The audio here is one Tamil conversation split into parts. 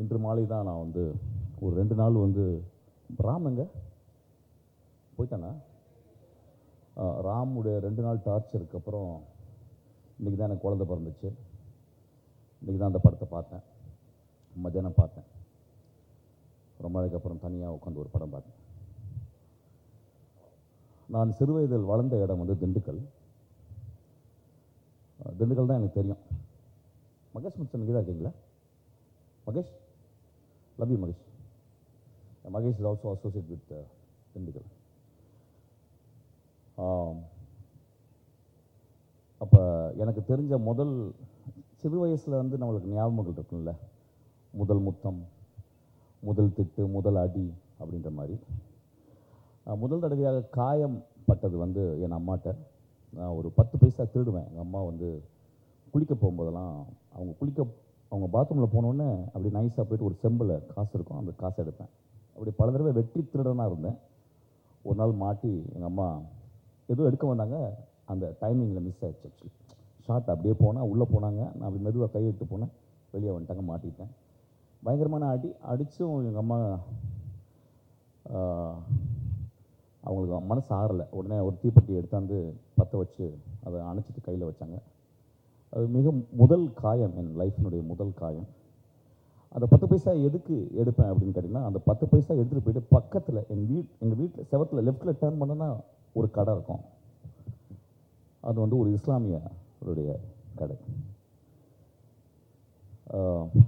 இன்று மாலை தான் நான் வந்து ஒரு 2 நாள் வந்து ராம் எங்க போயிட்டானா? ராமுடைய 2 நாள் டார்ச்சருக்கு அப்புறம் இன்றைக்கி தான் எனக்கு குழந்தை பிறந்துச்சு. இன்றைக்கி தான் அந்த படத்தை பார்த்தேன். மத்தியானம் பார்த்தேன். ரொம்ப நாளைக்கு அப்புறம் தனியாக உட்காந்து ஒரு படம் பார்த்தேன். நான் சிறு வயதில் வளர்ந்த இடம் வந்து திண்டுக்கல். திண்டுக்கல் தான் எனக்கு தெரியும். மகேஷ் மிச்சன் இங்கே தான் இருக்கீங்களா? Mahesh, love you Mahesh. Mahesh is also associate with Dindigul. அப்போ எனக்கு தெரிஞ்ச முதல் சிறு வயசில் வந்து நம்மளுக்கு ஞாபகங்கள் இருக்குல்ல, முதல் முத்தம், முதல் திட்டு, முதல் அடி அப்படின்ற மாதிரி. முதல் தடவையாக காயம் பட்டது வந்து என் அம்மாட்ட. நான் ஒரு 10 பைசா திருடுவேன். எங்கள் அம்மா வந்து குளிக்க போகும்போதெல்லாம் அவங்க பாத்ரூமில் போனோடனே அப்படி நைஸாக போய்ட்டு ஒரு செம்பில் காசு இருக்கும், அந்த காசை எடுப்பேன். அப்படி பல தடவை வெட்டி திருடனாக இருந்தேன். ஒரு நாள் மாட்டி எங்கள் அம்மா எதுவும் எடுக்க வந்தாங்க, அந்த டைமிங்கில் மிஸ் ஆகிடுச்சு. ஆக்சுவலி ஷார்ட் அப்படியே போனால் உள்ளே போனாங்க, நான் அப்படி மெதுவாக கையெடுத்து போனேன், வெளியே வந்துட்டாங்க, மாட்டிட்டேன். பயங்கரமான அடித்தும் எங்கள் அம்மா அவங்களுக்கு மனசு ஆறலை. உடனே ஒரு தீப்பெட்டி எடுத்தாந்து பற்ற வச்சு அதை அணைச்சிட்டு கையில் வச்சாங்க. அது மிக முதல் காயம், என் லைஃப்பினுடைய முதல் காயம். அந்த 10 பைசா எதுக்கு எடுப்பேன் அப்படின்னு கேட்டிங்கன்னா, அந்த 10 பைசா எடுத்துகிட்டு போயிட்டு பக்கத்தில் எங்கள் வீட்டில் செவத்தில் லெஃப்ட்டில் டேர்ன் பண்ணோன்னா ஒரு கடை இருக்கும். அது வந்து ஒரு இஸ்லாமியருடைய கடை.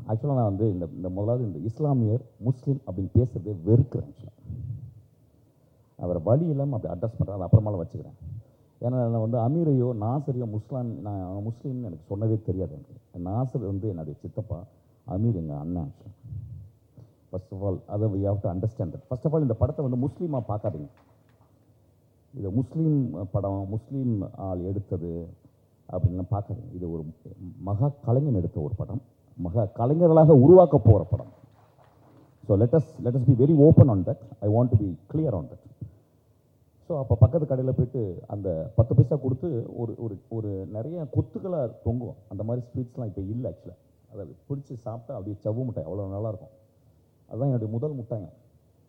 ஆக்சுவலாக நான் வந்து இந்த முதலாவது இந்த இஸ்லாமியர் முஸ்லீம் அப்படின்னு பேசுகிறதே வெறுக்கிறேன். ஆக்சுவலாக அவரை வழி இல்லாமல் அப்படி அட்ரஸ் பண்ணுறேன், அதை அப்புறமால வச்சுக்கிறேன். ஏன்னா நான் வந்து அமீரையோ நாசரையோ நான் முஸ்லீம்னு எனக்கு சொன்னவே தெரியாது. எனக்கு நாசர் வந்து என்னுடைய சித்தப்பா, அமீர் எங்கள் அண்ணன். ஆக்சுவலாக ஃபர்ஸ்ட் ஆஃப் ஆல் அதை we have to understand that. First of all இந்த படத்தை வந்து முஸ்லீமாக பார்க்காதீங்க. இது முஸ்லீம் படம், முஸ்லீம் ஆள் எடுத்தது அப்படின்லாம் பார்க்காதீங்க. இது ஒரு மகா கலைஞன் எடுத்த ஒரு படம், மகா கலைஞர்களாக உருவாக்க போகிற படம். So let us be very open on that. I want to be clear on that. So அப்போ பக்கத்து கடையில் போய்ட்டு அந்த 10 பைசா கொடுத்து ஒரு நிறைய கொத்துக்களாக தொங்கும். அந்த மாதிரி ஸ்வீட்ஸ்லாம் இப்போ இல்லை. ஆக்சுவலாக அதை பிடிச்சி சாப்பிட்டா அப்படியே சவ்வு மிட்டாய் அவ்வளோ நல்லாயிருக்கும். அதுதான் என்னுடைய முதல் மிட்டாயம்.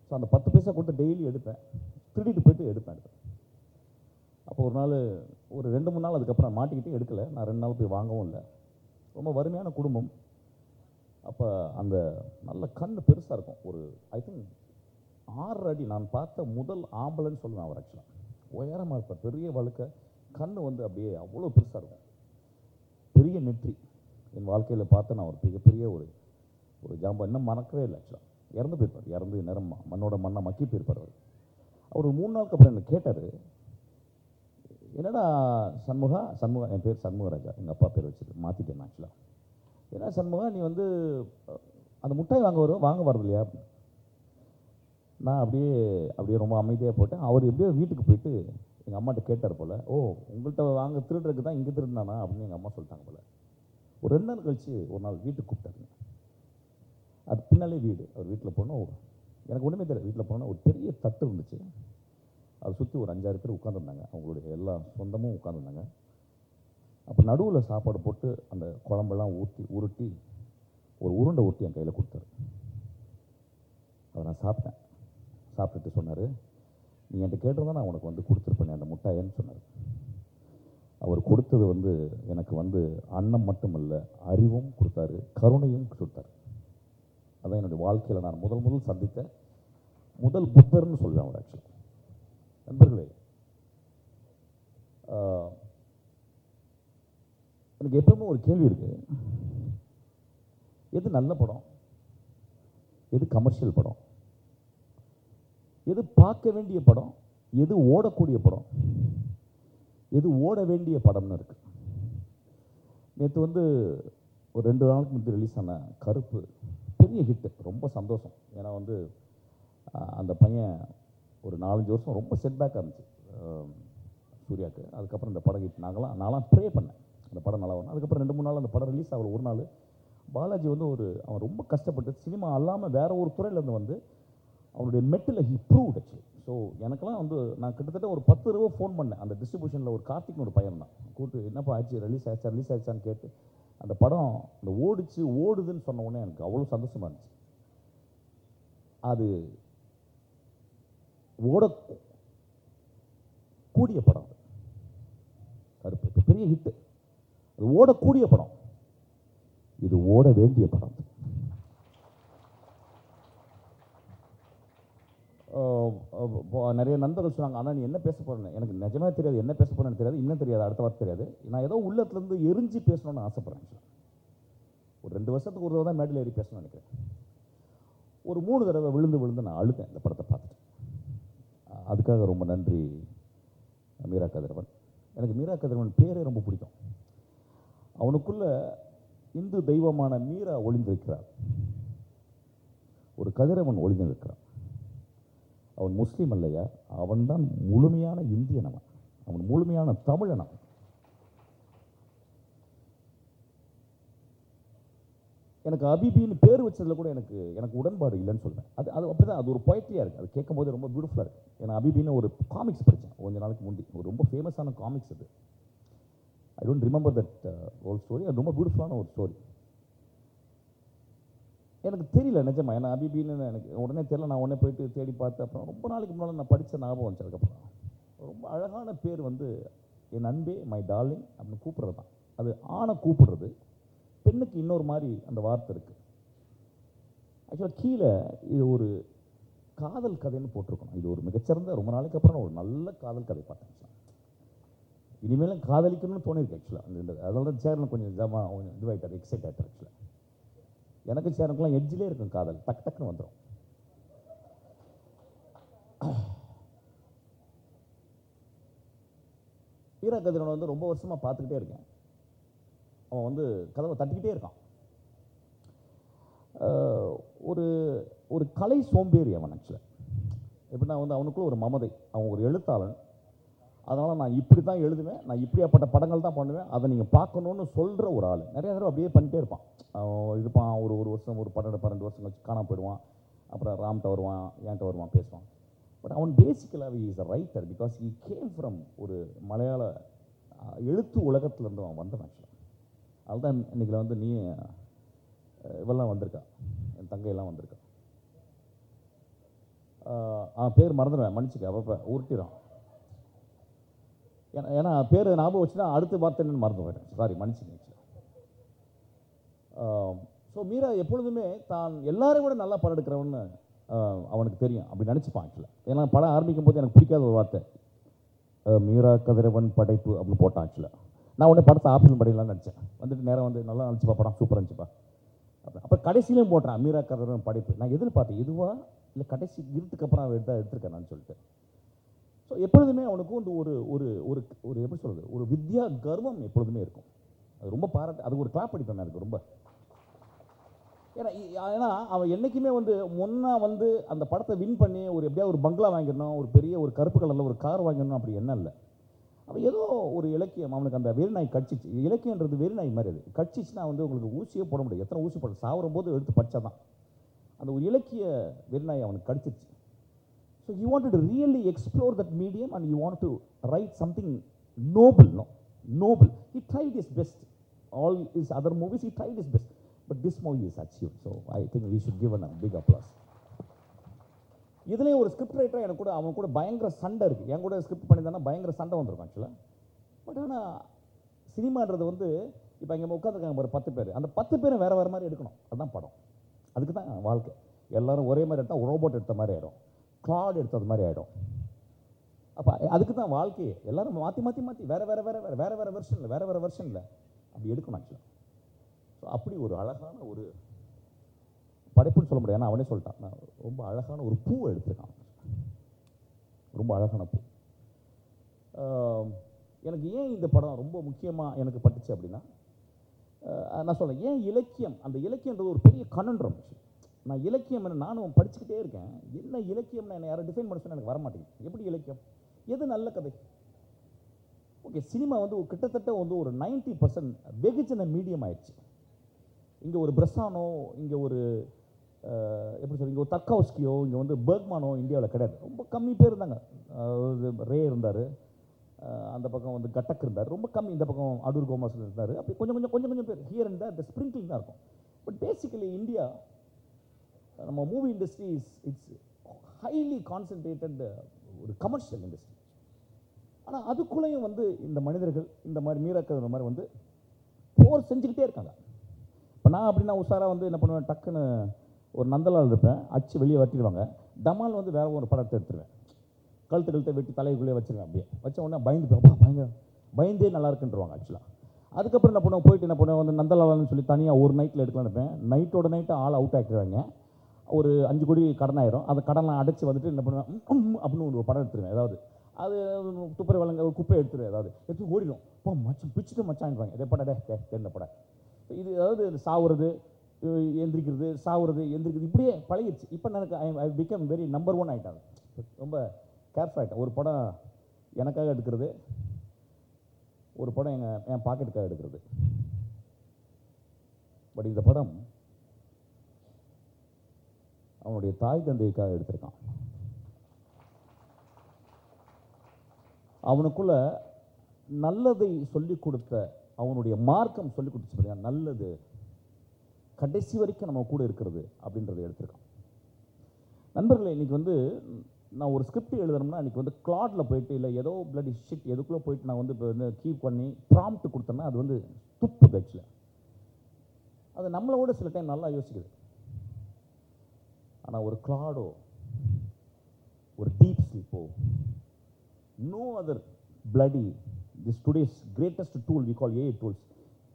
ஸோ அந்த 10 பைசா கொடுத்து டெய்லி எடுப்பேன், திருடிட்டு போய்ட்டு எடுப்பேன். அப்போ ஒரு நாள் ஒரு 2-3 நாள் அதுக்கப்புறம் மாட்டிக்கிட்டு எடுக்கலை. நான் 2 நாள் போய் வாங்கவும் இல்லை. ரொம்ப வறுமையான குடும்பம். அப்போ அந்த நல்ல கண் பெருசாக இருக்கும். ஒரு ஐ திங்க் 6 அடி நான் பார்த்த முதல் ஆம்பளைன்னு சொல்லுவேன் அவர். ஆக்சுவலாக உயரமாக இருப்பார், பெரிய வழுக்க, கண் வந்து அப்படியே அவ்வளோ பெருசாக இருக்கும், பெரிய நெற்றி. என் வாழ்க்கையில் பார்த்து நான் ஒரு மிகப்பெரிய ஒரு ஜாம்பா இன்னும் மறக்கவே இல்லை. ஆக்சுவலாக இறந்து போயிருப்பார், இறந்து நேரம் மண்ணோட மண்ணை மக்கி போயிருப்பார் அவர். அவர் 3 நாளுக்கு அப்புறம் என்ன கேட்டார், என்னடா சண்முகா, என் பேர் சண்முகராஜா, எங்கள் அப்பா பேர் வச்சுட்டு மாற்றிட்டேன். ஆக்சுவலாக ஏன்னா சண்முகா நீ வந்து அந்த முட்டாய் வாங்க வரது இல்லையா? நான் அப்படியே ரொம்ப அமைதியாக போட்டேன். அவர் எப்படியோ வீட்டுக்கு போயிட்டு எங்கள் அம்மாட்ட கேட்டார் போல், ஓ உங்கள்கிட்ட வாங்க திருடுறதுக்கு தான் இங்கே திருடினானா அப்படின்னு எங்கள் அம்மா சொல்லிட்டாங்க போல். ஒரு 2 நாள் கழிச்சு ஒரு நாள் வீட்டுக்கு கூப்பிட்டாருங்க. அது பின்னாலே வீடு. அவர் வீட்டில் போனோம், எனக்கு ஒன்றுமே தெரியல. வீட்டில் போனோன்னா ஒரு பெரிய தட்டு இருந்துச்சு, அதை சுற்றி ஒரு 5-6 பேர் உட்காந்துருந்தாங்க, அவங்களுடைய எல்லா சொந்தமும் உட்காந்துருந்தாங்க. அப்போ நடுவில் சாப்பாடு போட்டு அந்த குழம்பெல்லாம் உருட்டி ஒரு உருண்டை ஊட்டி என் கையில் கொடுத்தாரு. அதை நான் சாப்பிட்டுட்டு சொன்னார், நீ என்கிட்ட கேட்டிருந்தா நான் உனக்கு வந்து கொடுத்துருப்பேன் அந்த முட்டாயன்னு சொன்னார். அவர் கொடுத்தது வந்து எனக்கு வந்து அன்னம் மட்டுமல்ல, அறிவும் கொடுத்தாரு, கருணையும் கொடுத்தார். அதான் என்னுடைய வாழ்க்கையில் நான் முதல் சந்தித்த முதல் புத்தர்னு சொல்லுவேன் அவர். ஆக்சுவலாக நண்பர்களே, எனக்கு எப்பவுமே ஒரு கேள்வி இருக்குது, எது நல்ல படம், எது கமர்ஷியல் படம், எது பார்க்க வேண்டிய படம், எது ஓடக்கூடிய படம், எது ஓட வேண்டிய படம்னு இருக்கு. நேற்று வந்து ஒரு 2 நாளுக்கு முன்னாடி ரிலீஸ் ஆன கருப்பு பெரிய ஹிட்டு, ரொம்ப சந்தோஷம். ஏன்னா வந்து அந்த பையன் ஒரு 4-5 வருஷம் ரொம்ப செட்பேக்காக இருந்துச்சு சூர்யாவுக்கு. அதுக்கப்புறம் இந்த படம் ஹிட். நான்லாம் ப்ரே பண்ணேன் அந்த படம் நல்லா வரும். அதுக்கப்புறம் 2-3 நாள் அந்த படம் ரிலீஸ் ஆகல. ஒரு நாள் பாலாஜி வந்து அவன் ரொம்ப கஷ்டப்பட்டு சினிமா அல்லாமல் வேற ஒரு துறையிலேருந்து வந்து அவனுடைய மெட்டில் ஹி ப்ரூவ்ட் ஆக்சுவலி. ஸோ எனக்கெல்லாம் வந்து நான் கிட்டத்தட்ட ஒரு 10 தடவை ஃபோன் பண்ணேன். அந்த டிஸ்ட்ரிபியூஷனில் ஒரு கார்த்திக்னு ஒரு பையன் தான் கூப்பிட்டு, என்னப்பா ஆச்சு, ரிலீஸ் ஆயிடுச்சான்னு கேட்டு அந்த படம் இந்த ஓடுதுன்னு சொன்ன உடனே எனக்கு அவ்வளோ சந்தோஷமாக இருந்துச்சு. அது ஓடக்கூடிய படம், கருப்பு பெரிய ஹிட்டு. அது ஓடக்கூடிய படம், இது ஓட வேண்டிய படம். நிறைய நண்பர்கள் சொன்னாங்க, ஆனால் நீ என்ன பேச போறேன்னு. எனக்கு நிஜமே தெரியாது, என்ன பேச போறேன்னு தெரியாது, இன்னும் தெரியாது, அடுத்த வார்த்தை தெரியாது. நான் ஏதோ உள்ளத்துலேருந்து எரிஞ்சு பேசணும்னு ஆசைப்படுறேன். ஒரு 2 வருஷத்துக்கு ஒரு தடவை தான் மேடையில் ஏறி பேசணும்னு நினைக்கிறேன். ஒரு 3 தடவை விழுந்து நான் அழுதேன் இந்த படத்தை பார்த்துட்டு. அதுக்காக ரொம்ப நன்றி மீரா கதிரவன். எனக்கு மீரா கதிரவன் பேரே ரொம்ப பிடிக்கும். அவனுக்குள்ள இந்து தெய்வமான மீரா ஒளிந்திருக்கிறார், ஒரு கதிரவன் ஒளிந்திருக்கிறான். அவன் முஸ்லீம் அல்லையா, அவன் தான் முழுமையான இந்தியன், அவன் முழுமையான தமிழன். எனக்கு அபிபின்னு பேர் வச்சதில் கூட எனக்கு உடன்பாடு இல்லைன்னு சொல்லுவேன். அது அப்படி தான், அது ஒரு பொயட்ரியாக இருக்குது. அது கேட்கும் போது ரொம்ப பியூட்டிஃபுல்லாக இருக்குது. ஏன்னா அபிபின்னு ஒரு காமிக்ஸ் படித்தேன் கொஞ்ச நாளைக்கு முந்தி, ஒரு ரொம்ப ஃபேமஸான காமிக்ஸ் அது. I don't remember that whole story. அது ரொம்ப பியூட்டிஃபுல்லான ஒரு ஸ்டோரி. எனக்கு தெரியல நிஜமா, ஏன்னா அபிபின்னு எனக்கு உடனே தெரியல. நான் உடனே போயிட்டு தேடி பார்த்து அப்புறம் ரொம்ப நாளைக்கு முன்னால் நான் படித்த ஞாபகம் வந்துச்சு. அதுக்கப்புறம் ரொம்ப அழகான பேர் வந்து என் அன்பே, மை டார்லிங் அப்படின்னு கூப்பிட்றது தான். அது ஆணை கூப்பிடுறது, பெண்ணுக்கு இன்னொரு மாதிரி அந்த வார்த்தை இருக்குது. ஆக்சுவலாக கீழே இது ஒரு காதல் கதைன்னு போட்டிருக்கணும். இது ஒரு மிகச்சிறந்த, ரொம்ப நாளைக்கு அப்புறம் ஒரு நல்ல காதல் கதை பார்த்தேன். இனிமேலும் காதலிக்கணும்னு தோணிருக்கு ஆக்சுவலாக. அதனால தான் சேரன் கொஞ்சம் கொஞ்சம் இதுவாகிட்டார், எக்ஸைட் ஆகிட்டார். ஆக்சுவலாக எனக்கு சேரனுக்குலாம் எட்ஜிலே இருக்கும் காதல், டக்குன்னு வந்துடும். மீரா கதிரவனை வந்து ரொம்ப வருஷமாக பார்த்துக்கிட்டே இருக்கேன். அவன் வந்து கதவை தட்டிக்கிட்டே இருக்கான். ஒரு ஒரு கலை சோம்பேறி அவன். ஆக்சுவலாக எப்படின்னா வந்து அவனுக்குள்ள ஒரு மமதை. அவன் ஒரு எழுத்தாளன், அதனால் நான் இப்படி தான் எழுதுவேன், நான் இப்படியாப்பட்ட படங்கள் தான் பண்ணுவேன், அதை நீங்கள் பார்க்கணுன்னு சொல்கிற ஒரு ஆள். நிறைய தடவை அப்படியே பண்ணிகிட்டே இருப்பான். இருப்பான், ஒரு வருஷம் ஒரு படம் 2 வருஷம் கழிச்சு காணாம போயிடுவான். அப்புறம் ராம்கிட்ட வருவான், என்கிட்ட வருவான், பேசுவான். பட் அவன் பேசிக்கலாகவே is a writer, because he came from ஒரு மலையாள எழுத்து உலகத்துலேருந்து அவன் வந்தவன். ஆக்சுவலாக அதுதான் இன்றைக்கி வந்து நீ இவெல்லாம் வந்திருக்கா, என் தங்கையெல்லாம் வந்திருக்கா. பேர் மறந்துடுவேன், மன்னிச்சுக்க, அப்பப்போ உருட்டிடும். ஏன்னா பேர் ஞாபகம் வச்சுன்னா அடுத்த வார்த்தை என்னன்னு மறந்து போயிட்டேன். சாரி, மன்னிச்சுங்க. ஸோ மீரா எப்பொழுதுமே தான் எல்லாரையும் விட நல்லா படம் எடுக்கிறவன்னு அவனுக்கு தெரியும், அப்படி நினச்சிப்பான். ஆக்சுவலாக ஏன்னா படம் ஆரம்பிக்கும் போது எனக்கு பிடிக்காத ஒரு வார்த்தை, மீரா கதிரவன் படைப்பு அப்படின்னு போட்டான். ஆக்சுவலாக நான் உடனே படத்தை ஆப்ஷன் படிக்கலாம்னு நினச்சேன். வந்துட்டு நேரம் வந்து நல்லா நினச்சிப்பா, படம் சூப்பராக இருந்துச்சுப்பா. அப்புறம் கடைசியிலையும் போட்டான் மீரா கதிரவன் படைப்பு. நான் எதிர்பார்த்தேன், இதுவா இல்லை கடைசி இருட்டுக்கு அப்புறம் அவன் எடுத்திருக்கேன் நான் சொல்லிட்டு. ஸோ எப்பொழுதுமே அவனுக்கு வந்து ஒரு ஒரு ஒரு எப்படி சொல்கிறது, ஒரு வித்யா கர்வம் எப்பொழுதுமே இருக்கும். அது ரொம்ப பாராட்டு, அது ஒரு கிளாப் அடிப்பேன் எனக்கு ரொம்ப. ஏன்னா அவன் என்றைக்குமே வந்து வந்து அந்த படத்தை வின் பண்ணி ஒரு எப்படியாவது ஒரு பங்களா வாங்கிடணும், ஒரு பெரிய ஒரு கருப்பு கலரில் ஒரு கார் வாங்கிடணும், அப்படி என்ன இல்லை. அவன் ஏதோ ஒரு இலக்கியம் அவனுக்கு அந்த வெறிநாய் கட்சிச்சு. இலக்கியன்றது வெறிநாய் மாதிரி, அது கட்சிச்சுன்னா வந்து உங்களுக்கு ஊசியே போட முடியாது. எத்தனை ஊசி போட சாவரும் போது எடுத்து படித்தா தான் அந்த ஒரு இலக்கிய வெறிநாய் அவனுக்கு கடிச்சிச்சு. So he wanted to really explore that medium and he wanted to write something noble. Noble. He tried his best. All his other movies he tried his best, but this movie is achieved. So I think we should give a big applause. இதுலேயும் ஒரு ஸ்கிரிப்ட் ரைட்டராக எனக்கு கூட அவன் கூட பயங்கர சண்டை இருக்குது. என் கூட ஸ்கிரிப்ட் பண்ணியிருந்தானா பயங்கர சண்டை வந்திருக்கும் ஆக்சுவலாக. பட் ஆனால் சினிமான்றது வந்து இப்போ இங்கே உட்காந்துருக்காங்க ஒரு 10 பேர், அந்த 10 பேரும் வேறு வேறு மாதிரி எடுக்கணும். அதுதான் படம். அதுக்கு தான் வாழ்க்கை. எல்லோரும் ஒரே மாதிரி எடுத்தால் ரோபோட் எடுத்த மாதிரி ஆகிடும், கிளாட் எடுத்தது மாதிரி ஆகிடும். அப்போ அதுக்கு தான் வாழ்க்கையே. எல்லோரும் மாற்றி வேறு வேறு வெர்ஷனில் அப்படி எடுக்கணும் ஆக்சுவலாக. ஸோ அப்படி ஒரு அழகான ஒரு படைப்புன்னு சொல்ல முடியாது, ஏன்னா அவனே சொல்லிட்டான். நான் ரொம்ப அழகான ஒரு பூவை எடுத்திருக்கான், ரொம்ப அழகான பூ. எனக்கு ஏன் இந்த படம் ரொம்ப முக்கியமாக எனக்கு பட்டுச்சு அப்படின்னா, நான் சொல்கிறேன் ஏன் இலக்கியம், அந்த இலக்கியன்றது ஒரு பெரிய கனன்றம். நான் இலக்கியம் என்ன நானும் படிச்சுக்கிட்டே இருக்கேன். என்ன இலக்கியம்னு என்னை யாரும் டிஃபைன் பண்ண சொன்னால் எனக்கு வரமாட்டேங்குது. எப்படி இலக்கியம், எது நல்ல கதை? ஓகே, சினிமா வந்து கிட்டத்தட்ட வந்து ஒரு 90% வெகுஜன மீடியம் ஆயிடுச்சு. இங்கே ஒரு பிரசானோ, இங்கே ஒரு எப்படி சொல்ல, இங்கே ஒரு தர்காவ்ஸ்கியோ, இங்கே வந்து பெர்க்மானோ இந்தியாவில் கிடையாது. ரொம்ப கம்மி பேர் இருந்தாங்க. ரே இருந்தார், அந்த பக்கம் வந்து கட்டக் இருந்தார், ரொம்ப கம்மி. இந்த பக்கம் அடூர் கோமாஸ் இருந்தார். அப்படி கொஞ்சம் பேர் ஹியர் அண்ட் தேர், ஸ்ப்ரிங்கிங் தான் இருக்கும். பட் பேசிக்கலி இந்தியா, நம்ம movie industry it's highly concentrated ஒரு கமர்ஷியல் இண்டஸ்ட்ரி. ஆனால் அதுக்குள்ளேயும் வந்து இந்த மனிதர்கள் இந்த மாதிரி மீராக்கள் மாதிரி வந்து போர் செஞ்சுக்கிட்டே இருக்காங்க. இப்போ நான் அப்படின்னா உஷாராக வந்து என்ன பண்ணுவேன், டக்குன்னு ஒரு நந்தலால் இருப்பேன், அச்சு வெளியே வட்டிடுவாங்க. டமால் வந்து வேற ஒரு படத்தை எடுத்துருவேன், கழுத்தை வெட்டி தலைக்குள்ளேயே வச்சுருவேன். அப்படியே வச்ச உடனே பயந்தே நல்லா இருக்குன்றவாங்க ஆக்சுவலாக. அதுக்கப்புறம் என்ன பண்ணுவோம், போயிட்டு என்ன பண்ணுவோம், வந்து நந்தலால்னு சொல்லி தனியாக ஒரு நைட்டில் எடுக்கலாம் இருப்பேன். நைட்டோட நைட்டு ஆள் அவுட் ஆக்கிடுவாங்க. ஒரு 5 கோடி கடன் ஆயிரும். அந்த கடனை அடைச்சி வந்துட்டு என்ன பண்ணுவேன், அப்படின்னு ஒரு படம் எடுத்துருவேன். ஏதாவது அது துப்புரை வழங்க ஒரு குப்பை எடுத்துருவேன், ஏதாவது எடுத்து ஓடிடும். இப்போ மச்சான் பிடிச்சிட்டு மச்சான்வாங்க, இதே படம் இந்த படம். இது அதாவது சாவுறது எந்திரிக்கிறது, சாவுறது எந்திரிக்கிறது, இப்படியே பழகிடுச்சு. இப்போ எனக்கு ஐ பிகம் வெரி நம்பர் 1 ஆகிட்டாங்க. ரொம்ப கேர்ஃபுல் ஆகிட்டேன். ஒரு படம் எனக்காக எடுக்கிறது, ஒரு படம் என் பாக்கெட்டுக்காக எடுக்கிறது. பட் இந்த படம் அவனுடைய தாய் தந்தைக்காக எடுத்திருக்கான். அவனுக்குள்ள நல்லதை சொல்லிக் கொடுத்த, அவனுடைய மார்க்கம் சொல்லிக் கொடுத்து பார்த்தீங்கன்னா, நல்லது கடைசி வரைக்கும் நம்ம கூட இருக்கிறது அப்படின்றத எடுத்திருக்கான். நண்பர்களே, இன்னைக்கு வந்து நான் ஒரு ஸ்கிரிப்ட் எழுதணும்னா இன்னைக்கு வந்து கிளாட்ல போயிட்டு இல்லை ஏதோ பிளடி ஷிட் எதுக்குள்ளே போயிட்டு நான் வந்து இப்போ வந்து கீப் பண்ணி ப்ராம்ப்ட் கொடுத்தேன்னா அது வந்து துப்புது ஆக்சுவலாக. அது நம்மளோட சில டைம் நல்லா யோசிக்குது. ஆனால் ஒரு கிளாடோ, ஒரு deep ஸ்லீப்போ, no other bloody, this today's greatest tool we call AI tools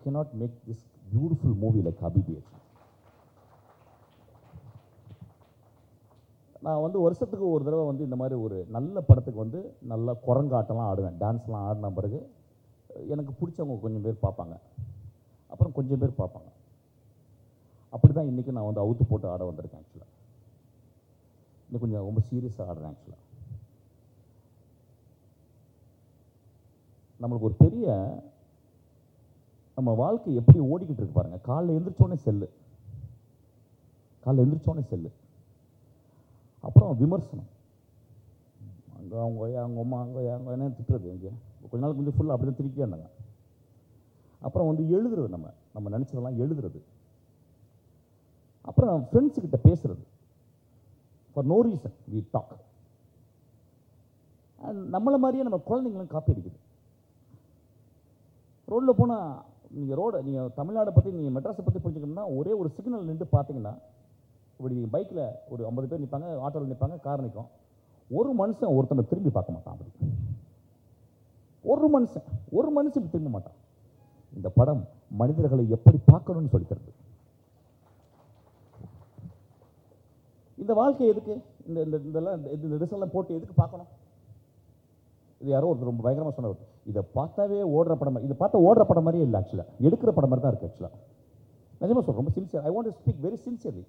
cannot make this beautiful movie like Habibi. நான் வந்து வருஷத்துக்கு ஒரு தடவை வந்து இந்த மாதிரி ஒரு நல்ல படத்துக்கு வந்து நல்லா குரங்காட்டம்லாம் ஆடுவேன், டான்ஸ்லாம் ஆடின பிறகு எனக்கு பிடிச்சவங்க கொஞ்சம் பேர் பார்ப்பாங்க, அப்புறம் கொஞ்சம் பேர் பார்ப்பாங்க. அப்படி தான் இன்றைக்கி நான் வந்து அவுத்து போட்டு ஆட வந்திருக்கேன். ஆக்சுவலாக இன்னும் கொஞ்சம் ரொம்ப சீரியஸாக ஆடுறேன். ஆக்சுவலாக நம்மளுக்கு ஒரு பெரிய நம்ம வாழ்க்கை எப்படி ஓடிக்கிட்டு இருக்கு பாருங்க. காலைல எழுந்திரிச்சோடனே செல்லு, அப்புறம் விமர்சனம், அங்கே அவங்க அவங்க அம்மா அங்கே என்ன திட்டுறது, எங்கே கொஞ்ச நாள் கொஞ்சம் ஃபுல்லாக அப்படி தான் திரிக்கிட்டே இருந்தாங்க. அப்புறம் வந்து எழுதுறது, நம்ம நினச்சதெல்லாம் எழுதுறது, அப்புறம் ஃப்ரெண்ட்ஸுக்கிட்ட பேசுறது. For no reason we talk. And நம்மளை மாதிரியே நம்ம குழந்தைங்களும் காப்பி அடிக்குது. ரோட்டில் போனால் நீங்கள் தமிழ்நாடை பற்றி நீங்கள் மெட்ராஸை பற்றி புரிஞ்சுக்கணும்னா ஒரே ஒரு சிக்னல் நின்று பார்த்தீங்கன்னா, இப்படி பைக்கில் ஒரு 50 பேர் நிற்பாங்க, ஆட்டோவில் நிற்பாங்க, கார் நிற்கும். ஒரு மனுஷன் ஒருத்தனை திரும்பி பார்க்க மாட்டான். அப்படி ஒரு மனுஷன் இப்படி திரும்ப மாட்டான். இந்த படம் மனிதர்களை எப்படி பார்க்கணும்னு சொல்லித்தருது. இந்த வாழ்க்கை எதுக்கு, இந்த ரிசல்ட்லாம் போட்டு எதுக்கு பார்க்கணும்? இது யாரோ ஒரு ரொம்ப பயங்கரமாக சொன்னவர், இதை பார்த்தாவே ஓடுற படம், இதை பார்த்தா ஓடுற படம் மாதிரியே இல்லை, ஆக்சுவலாக எடுக்கிற படம் மாதிரி தான் இருக்குது. ஆக்சுவலாக நிஜமாக சொல்கிறேன், ரொம்ப sincere. I want to speak very sincerely.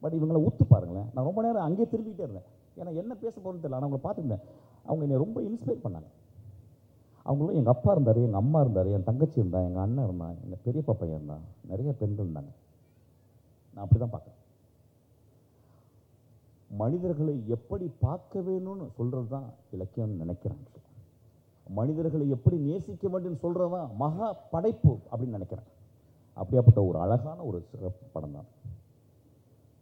But இவங்களை ஊத்து பாருங்களேன். நான் ரொம்ப நேரம் அங்கேயே திரும்பிக்கிட்டே இருந்தேன், ஏன்னா என்ன பேச போகிறேன்னு தெரியல. ஆனால் அவங்கள பார்த்துருந்தேன், அவங்க என்னை ரொம்ப இன்ஸ்பைர் பண்ணாங்க. அவங்களும் எங்கள் அப்பா இருந்தார், எங்கள் அம்மா இருந்தார், என் தங்கச்சி இருந்தான், எங்கள் அண்ணன் இருந்தான், எங்கள் பெரியப்பா பையன் இருந்தான், நிறைய பெண்கள் இருந்தாங்க. நான் அப்படி தான் பார்க்குறேன். மனிதர்களை எப்படி பார்க்க வேணும்னு சொல்கிறது தான் இலக்கியம்னு நினைக்கிறேன். மனிதர்களை எப்படி நேசிக்க வேண்டும் சொல்கிறது தான் மகா படைப்பு அப்படின்னு நினைக்கிறேன். அப்படியாப்பட்ட ஒரு அழகான ஒரு சிறப்பு படம் தான்.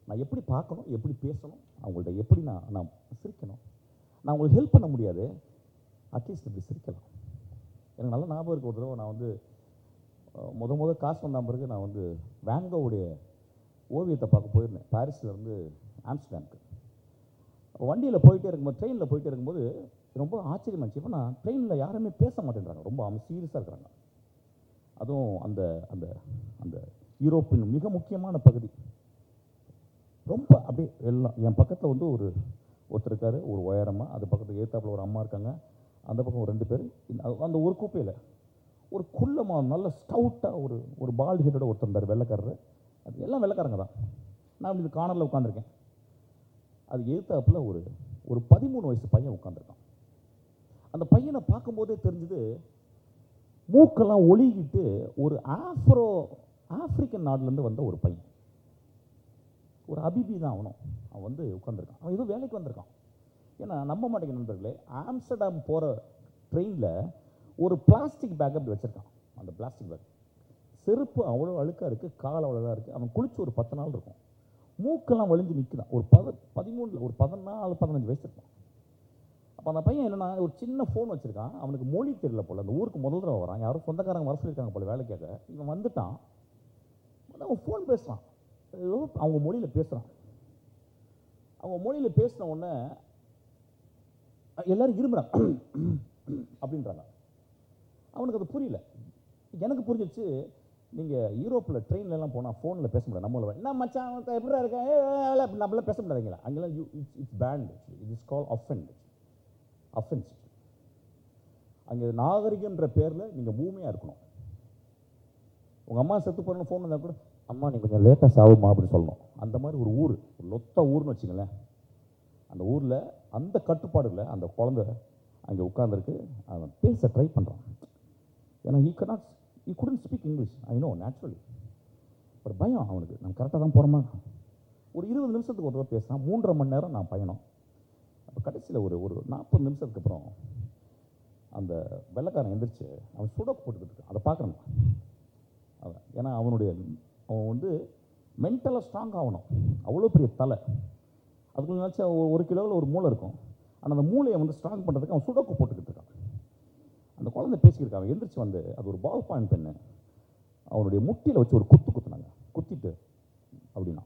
நான் எப்படி பார்க்கணும், எப்படி பேசணும், அவங்கள்ட்ட எப்படி நான் சிரிக்கணும். நான் உங்களுக்கு ஹெல்ப் பண்ண முடியாது, அட்லீஸ்ட் இப்படி சிரிக்கலாம். எனக்கு நல்ல ஞாபகம் இருக்க ஒரு தடவை நான் வந்து முத காசு வந்த பிறகு நான் வந்து வேங்கோவுடைய ஓவியத்தை பார்க்க போயிருந்தேன், பாரிஸ்லேருந்து ஆம்ஸ்டர்டாமுக்கு. வண்டியில் போயிட்டே இருக்கும்போது, ட்ரெயினில் போயிட்டே இருக்கும்போது ரொம்ப ஆச்சரியமாச்சு. இப்போ நான் ட்ரெயினில் யாருமே பேச மாட்டேன்றாங்க, ரொம்ப சீரியஸாக இருக்கிறாங்க. அதுவும் அந்த அந்த அந்த யூரோப்பின் மிக முக்கியமான பகுதி ரொம்ப அப்படியே எல்லாம். என் பக்கத்தில் வந்து ஒருத்தர் இருக்கார், ஒரு உயரமாக, அது பக்கத்தில் ஏத்தாப்பில் ஒரு அம்மா இருக்காங்க, அந்த பக்கம் ஒரு 2 பேர். அந்த ஒரு கூப்பையில் ஒரு குள்ளமாக நல்ல ஸ்டவுட்டாக ஒரு பால் ஹெட்டோட ஒருத்தர் இருந்தார், வெள்ளைக்காரர். அது எல்லாம் வெள்ளைக்காரங்க தான். நான் இது கார்னரில் உட்காந்துருக்கேன். அது ஏத்தாப்பில் ஒரு 13 வயசு பையன் உட்காந்துருக்கான். அந்த பையனை பார்க்கும்போதே தெரிஞ்சது, மூக்கெல்லாம் ஒளிகிட்டு ஒரு ஆப்பிரிக்கன் நாட்டிலேருந்து வந்த ஒரு பையன், ஒரு அபிபி தான் அவன் வந்து உட்காந்துருக்கான். அவன் ஏதோ வேலைக்கு வந்திருக்கான். ஏன்னா நம்ப மாட்டேங்க நண்பர்களே, ஆம்ஸ்டர்டாம் போகிற ட்ரெயினில் ஒரு பிளாஸ்டிக் பேக் அப்படி வச்சுருக்கான். அந்த பிளாஸ்டிக் பேக் செருப்பு அவ்வளோ அழுக்காக இருக்குது, கால் அவ்வளோதான் இருக்குது. அவன் குளிச்சு ஒரு 10 நாள் இருக்கும், மூக்கெல்லாம் வலிஞ்சு நிற்குதான். ஒரு 13 ஒரு 14-15 வயசு இருக்கும். அப்போ அந்த பையன் என்னன்னா ஒரு சின்ன ஃபோன் வச்சுருக்கான். அவனுக்கு மொழி தெரியல போல், அந்த ஊருக்கு முதல் தடவை வரான், யாரும் சொந்தக்காரங்க வர சொல்லியிருக்காங்க போல் வேலைக்காக. இவன் வந்துட்டான், அவன் ஃபோன் பேசுகிறான், அவங்க மொழியில் பேசுகிறான். அவங்க மொழியில் பேசின உடனே எல்லாரும் இருமுறாங்க அப்படின்றாங்க. அவனுக்கு அது புரியல. எனக்கு புரிஞ்சிச்சு, நீங்கள் யூரோப்பில் ட்ரெயின்லலாம் போனால் ஃபோனில் பேச முடியாது. நம்மள என்ன மச்சான் எப்படி இருக்கேன் நம்மளாம் பேச முடியாதுங்களா? அங்கெல்லாம் it's banned, it is call offence. அங்கே நாகரிகன்ற பேரில் நீங்கள் பூமியாக இருக்கணும். உங்கள் அம்மா செத்து போகிறன்னு ஃபோன் வந்தால் கூட, அம்மா நீ கொஞ்சம் லேட்டாக சாவுமா அப்படின்னு சொல்லணும். அந்த மாதிரி ஒரு ஊர், ஒரு லொத்த ஊர்னு வச்சுங்களேன். அந்த ஊரில் அந்த கட்டுப்பாடு இல்லை. அந்த குழந்தை அங்கே உட்காந்துருக்கு, அவன் பேச ட்ரை பண்ணுறான். ஏன்னா he couldn't speak English, I know naturally. ஒரு பயம் அவனுக்கு, நான் கரெக்டாக தான் போகிறோமா. ஒரு 20 நிமிஷத்துக்கு ஒரு தடவை பேசுகிறான். 3.5 மணி நேரம் நான் பயணம். அப்போ கடைசியில் ஒரு 40 நிமிஷத்துக்கு அப்புறம் அந்த வெள்ளைக்காரன் எந்திரிச்சு அவன் சுடக்கு போட்டுக்கிட்டு இருக்கான். அதை பார்க்குறான் அவன். ஏன்னா அவன் வந்து மென்டலாக ஸ்ட்ராங் ஆகணும். அவ்வளோ பெரிய தலை, அதுக்குள்ள நினச்சா 1 கிலோவில் ஒரு மூளை இருக்கும். ஆனால் அந்த மூளையை வந்து ஸ்ட்ராங் பண்ணுறதுக்கு அவன் சுடக்கு போட்டுக்கிட்டு இருக்கான். அந்த குழந்தை பேசிக்கிருக்கான். அவன் எந்திரிச்சு வந்து அது ஒரு பால் பாயிண்ட் பெண்ணு அவனுடைய முட்டியில் வச்சு ஒரு குத்துனாங்க. குத்திட்டு அப்படின்னா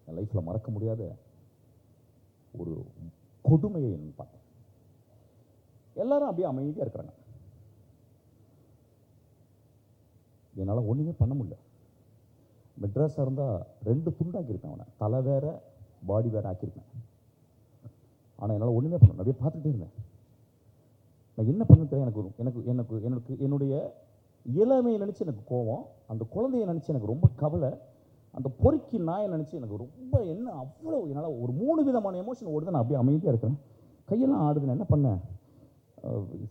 என் லைஃப்பில் மறக்க முடியாத ஒரு கொடுமையை பார்த்தேன். எல்லாரும் அப்படியே அமைதியாக இருக்கிறாங்க. என்னால் ஒன்றுமே பண்ண முடியல. மெட்ராஸாக இருந்தால் 2 துண்டாக்கியிருப்பேன். அவனை தலை வேற பாடி வேற ஆக்கியிருப்பேன். ஆனால் என்னால் ஒன்றுமே பண்ண, அப்படியே பார்த்துக்கிட்டே இருந்தேன். நான் என்ன பண்ண தெரியும், எனக்கு என்னுடைய இளமையை நினச்சி எனக்கு கோவம், அந்த குழந்தையை நினச்சி எனக்கு ரொம்ப கவலை, அந்த பொறுக்கி நாயை நினச்சி எனக்கு ரொம்ப என்ன அவ்வளோ என்னால் ஒரு 3 விதமான எமோஷன் ஓடுது. நான் அப்படியே அமைதியாக இருக்கிறேன். கையெல்லாம் ஆடுது. நான் என்ன பண்ணேன்,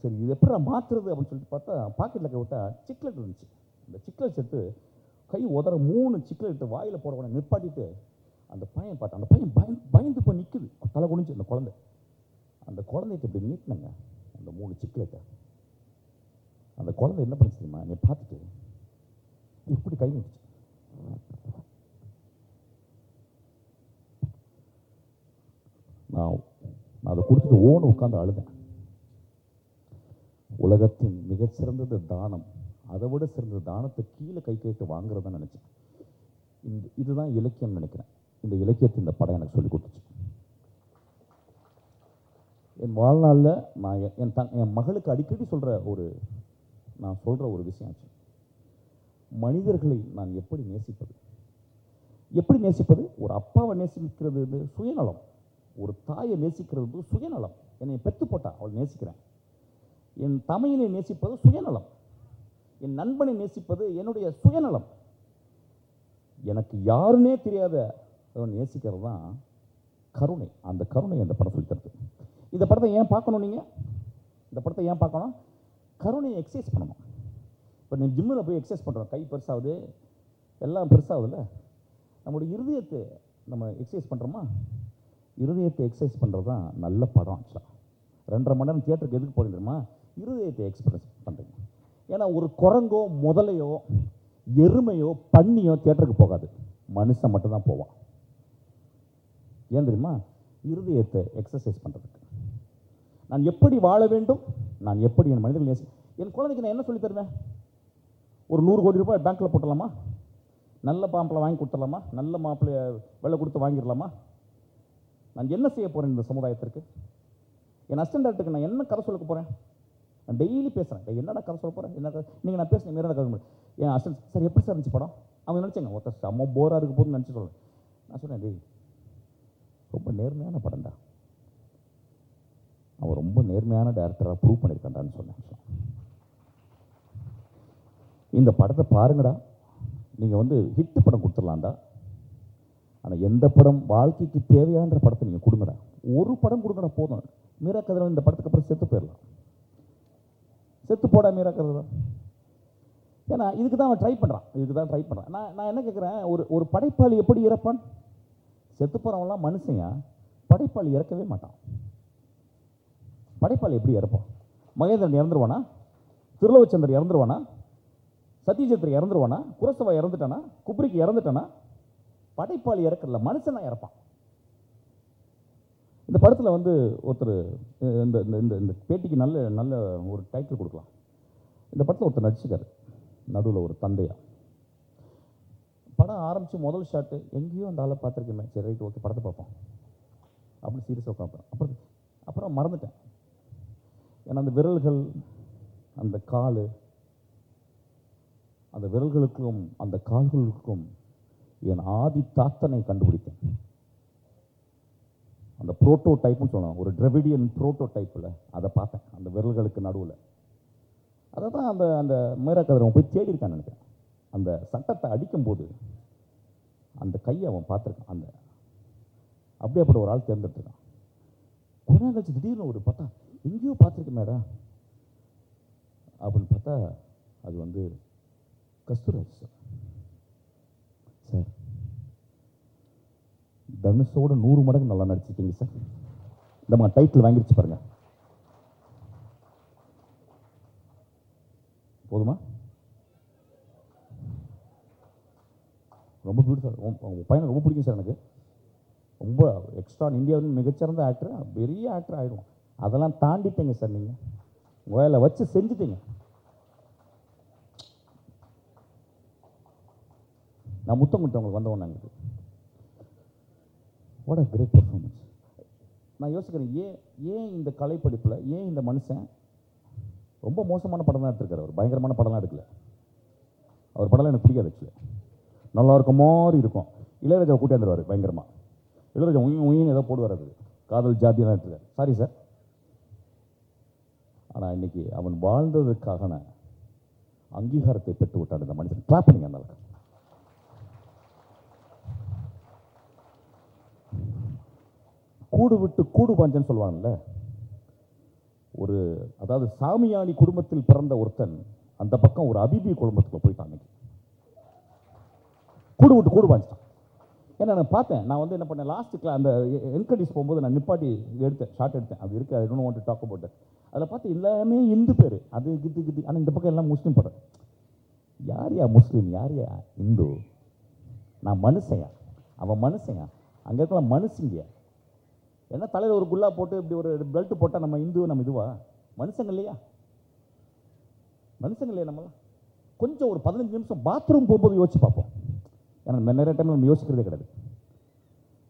சரி இது எப்படி நான் மாற்றுறது அப்படின்னு சொல்லிட்டு பார்த்தா பாக்கெட்டில் விட்டால் சிக்லெட் இருந்துச்சு. அந்த சிக்லெட் எடுத்து கை உதற 3 சிக்லெட்டு வாயில் போட உடனே நிப்பாட்டிட்டு அந்த பையன் பார்த்தேன். அந்த பையன் பயந்து போய் நிற்குது, தலை குனிஞ்சு. அந்த குழந்தைக்கு இப்படி நீட்டினங்க அந்த 3 சிக்லெட்டை. அந்த குழந்தை என்ன பண்ணு தெரியுமா, நீ பார்த்துட்டு இப்படி கை நிட்டுச்சு. நான் அதை கொடுத்துட்டு ஓன்னு உட்காந்து அழுதேன். உலகத்தின் மிகச்சிறந்தது தானம், அதை விட சிறந்த தானத்தை கீழே கை கேட்டு வாங்குறதான் நினைச்சேன். இதுதான் இலக்கியம் நினைக்கிறேன். இந்த இலக்கியத்தை இந்த படம் எனக்கு சொல்லி கொடுத்துச்சு. என் வாழ்நாளில் நான் என் மகளுக்கு அடிக்கடி நான் சொல்கிற ஒரு விஷயம் ஆச்சு. மனிதர்களை நான் எப்படி நேசிப்பது? ஒரு அப்பாவை நேசிக்கிறது சுயநலம், ஒரு தாயை நேசிக்கிறது சுயநலம். என்னை பெற்று போட்டா அவள் நேசிக்கிறேன். என் தமையனை நேசிப்பது சுயநலம், என் நண்பனை நேசிப்பது என்னுடைய சுயநலம். எனக்கு யாருன்னே தெரியாத நேசிக்கிறது தான் கருணை. அந்த கருணை அந்த படம் சொல்லி தருது. இந்த படத்தை ஏன் பார்க்கணும்? இந்த படத்தை ஏன் பார்க்கணும்? கருணையை எக்ஸசைஸ் பண்ணணும். இப்போ நீ ஜிம்மில் போய் எக்ஸசைஸ் பண்ணுறோம், கை பெருசாகுது, எல்லாம் பெருசாகுதுல்ல. நம்மளுடைய இருதயத்தை நம்ம எக்ஸசைஸ் பண்ணுறோமா? இருதயத்தை எக்ஸசைஸ் பண்ணுறது தான் நல்ல படம். ஆக்சுவலாக 2.5 மணி நேரம் தியேட்டருக்கு எதுக்கு போகிறீங்க தெரியுமா? இருதயத்தை எக்ஸ்பிரஸ் பண்ணுறீங்க. ஏன்னா ஒரு குரங்கோ முதலையோ எருமையோ பன்னியோ தியேட்டருக்கு போகாது, மனுஷன் மட்டும்தான் போவான். ஏன் தெரியுமா? இருதயத்தை எக்ஸசைஸ் பண்ணுறதுக்கு. நான் எப்படி வாழ வேண்டும், நான் எப்படி என் மனிதர்கள் என் குழந்தைக்கு நான் என்ன சொல்லி தருவேன்? ஒரு 100 கோடி ரூபாய் பேங்க்கில் போட்டலாமா? நல்ல மாப்பிள்ளை வாங்கி கொடுத்துடலாமா? நல்ல மாப்பிள்ளைய விலை கொடுத்து வாங்கிடலாமா? நான் என்ன செய்ய போகிறேன் இந்த சமுதாயத்திற்கு? என் அசிஸ்டன்ட் டைரக்டருக்கு நான் என்ன கதை சொல்ல போகிறேன்? நான் டெய்லி பேசுகிறேன், என்னடா கதை சொல்ல போகிறேன், என்ன கதை நீங்கள் நான் பேசுகிறேன் மேலே கதை முடியும். என் அசிஸ்டன்ட் சார் எப்படி சார் இருந்துச்சு படம்? அவங்க நினச்சாங்க ஒருத்தர் செம்ம போராக இருக்க போதுன்னு நினச்சி சொல்கிறேன். நான் சொன்னேன், டேய் ரொம்ப நேர்மையான படம்டா, அவன் ரொம்ப நேர்மையான டைரக்டராக ப்ரூவ் பண்ணியிருக்கான்டான்னு சொன்னேன். இந்த படத்தை பாருங்கடா, நீங்கள் ஹிட்டு படம் கொடுத்துடலாம்டா, ஆனால் எந்த படம் வாழ்க்கைக்கு தேவையான படத்தை நீங்கள் கொடுங்கடா. ஒரு படம் கொடுங்கடா போதும். மீரா கதிரவன் இந்த படத்துக்கு அப்புறம் செத்து போயிடலாம். செத்து போடா மீரா கதிரவன். ஏன்னா இதுக்கு தான் அவன் ட்ரை பண்ணுறான். நான் என்ன கேட்குறேன், ஒரு படைப்பாளி எப்படி இறப்பான்? செத்து போகிறவங்களாம் மனுஷன், படைப்பாளி இறக்கவே மாட்டான். படைப்பாளி எப்படி இறப்பான்? மகேந்திரன் இறந்துருவானா? திருலோகச்சந்தர் இறந்துருவானா? சத்யஜித் இறந்துருவானா? குரசவா இறந்துட்டானா? குப்ரிக்கு இறந்துட்டானா? படைப்பாளி இறக்கல, மனுஷனா இறப்பான். இந்த படத்தில் வந்து ஒருத்தர் இந்த இந்த இந்த பேட்டிக்கு நல்ல நல்ல ஒரு டைட்டில் கொடுக்கலாம். இந்த படத்தில் ஒருத்தர் நடிச்சுக்காரு, நடுவில் ஒரு தந்தையா. படம் ஆரம்பித்து முதல் ஷாட்டு எங்கேயோ அந்த ஆளை பார்த்துருக்கேன். சரி ரைட் ஓகே படத்தை பார்ப்போம் அப்படின்னு சீரியஸாக உட்காந்து அப்புறம் மறந்துட்டேன். ஏன்னா அந்த விரல்கள், அந்த கால், அந்த விரல்களுக்கும் அந்த கால்களுக்கும் என் ஆதி தாத்தனை கண்டுபிடித்தேன். அந்த புரோட்டோ டைப்னு சொல்லலாம், ஒரு டிரெவிடியன் புரோட்டோ டைப்பில் அதை பார்த்தேன் அந்த விரல்களுக்கு நடுவில். அதை தான் அந்த அந்த மீராக்கதிரவன் போய் தேடி இருக்கான்னு நினைக்கிறேன். அந்த சட்டத்தை அடிக்கும்போது அந்த கையை அவன் பார்த்துருக்கான். அந்த அப்படியேப்பட்ட ஒரு ஆள் தேர்ந்தெடுத்துருக்கான். கொஞ்ச நாள் கழிச்சு திடீர்னு ஒரு பார்த்தா எங்கேயோ பார்த்துருக்கேன் மேடம் அப்படின்னு பார்த்தா அது வந்து கஸ்தூராஜ் சார். சார் தனுஷோட 100 மடங்கு நல்லா நடிச்சிருக்கீங்க சார். இந்த மாதிரி டைட்டில் வாங்கிடுச்சு பாருங்க. போதுமா? ரொம்ப பிடிக்கும் சார். உங்கள் பையனை ரொம்ப பிடிக்கும் சார் எனக்கு. ரொம்ப எக்ஸ்ட்ரா இந்தியாவின் மிகச்சிறந்த ஆக்டர், பெரிய ஆக்டர் ஆகிடும். அதெல்லாம் தாண்டிட்டீங்க சார். நீங்கள் வேலை வச்சு செஞ்சுட்டீங்க. நான் முத்தம் கொடுத்தவங்களுக்கு வந்தவொன்னு எங்களுக்கு வாட் அ கிரேட் பெர்ஃபார்மன்ஸ். நான் யோசிக்கிறேன், ஏன் இந்த கலைப்படிப்பில் ஏன் இந்த மனுஷன் ரொம்ப மோசமான படம் தான் எடுத்திருக்காரு. அவர் பயங்கரமான படம்லாம் எடுக்கல. அவர் படம்லாம் எனக்கு பிடிக்காது. ஆக்சுவலி நல்லா இருக்க மாதிரி இருக்கும். இளையராஜாவை கூட்டியாந்துருவார் பயங்கரமாக. இளையராஜா உயின்னு ஏதோ போடுவார், அது காதல் ஜாதியெல்லாம் எடுத்துருக்காரு. Sorry sir. ஆனால் இன்னைக்கு அவன் வாழ்ந்ததுக்கான அங்கீகாரத்தை பெற்று விட்டான் இந்த மனுஷன். கிளாப் பண்ணிங்க அந்த அளவுக்கு. கூடு விட்டு கூடு பாஞ்சன்னு சொல்லுவாங்கல்ல, ஒரு அதாவது சாமியானி குடும்பத்தில் பிறந்த ஒருத்தன் அந்த பக்கம் ஒரு அபிபி குடும்பத்துக்கு போயிட்டான். அன்னைக்கு கூடு விட்டு கூடு பாஞ்சிட்டான். ஏன்னா நான் பார்த்தேன், நான் வந்து என்ன பண்ணேன், லாஸ்ட்டுக்கு அந்த என்கடிஸ் போகும்போது நான் நிப்பாட்டி எடுத்தேன், ஷார்ட் எடுத்தேன். அது இருக்குது, I don't want to talk about. அதில் பார்த்து எல்லாமே இந்து பேர், அது கித்து. ஆனால் இந்த பக்கம் எல்லாம் முஸ்லீம் படம். யார் யா முஸ்லீம், யார் யா இந்து? நான் மனுஷையா, அவன் மனுஷையா, அங்கே இருக்கலாம் மனுஷங்க. ஏன்னா தலையில் ஒரு குல்லா போட்டு இப்படி ஒரு பெல்ட் போட்டால் நம்ம இந்து, நம்ம இதுவா? மனுஷங்க இல்லையா? மனுஷங்க இல்லையா? நம்மளாம் கொஞ்சம் ஒரு 15 நிமிஷம் பாத்ரூம் போகும்போது யோசிச்சு பார்ப்போம். ஏன்னா நிறைய டைம் நம்ம யோசிக்கிறதே கிடையாது.